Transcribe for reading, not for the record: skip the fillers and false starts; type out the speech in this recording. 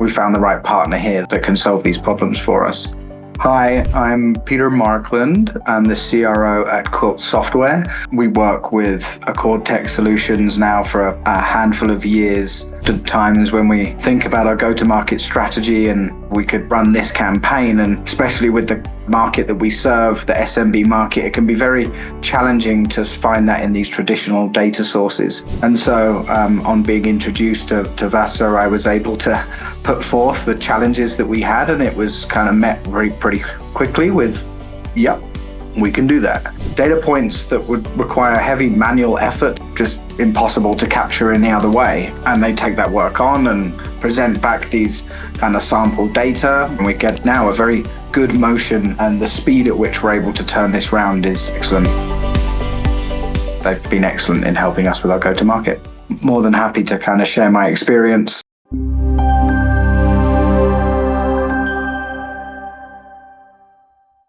we found the right partner here that can solve these problems for us. Hi, I'm Peter Markland. I'm the CRO at Quilt Software. We work with Accord Tech Solutions now for a handful of years. At times when we think about our go-to-market strategy and we could run this campaign, and especially with the market that we serve, the SMB market, it can be very challenging to find that in these traditional data sources. And so on being introduced to Vaso, I was able to put forth the challenges that we had, and it was kind of met pretty quickly with, yep, we can do that. Data points that would require heavy manual effort, just impossible to capture any other way. And they take that work on and present back these kind of sample data. And we get now a very good motion, and the speed at which we're able to turn this round is excellent. They've been excellent in helping us with our go-to-market. More than happy to kind of share my experience.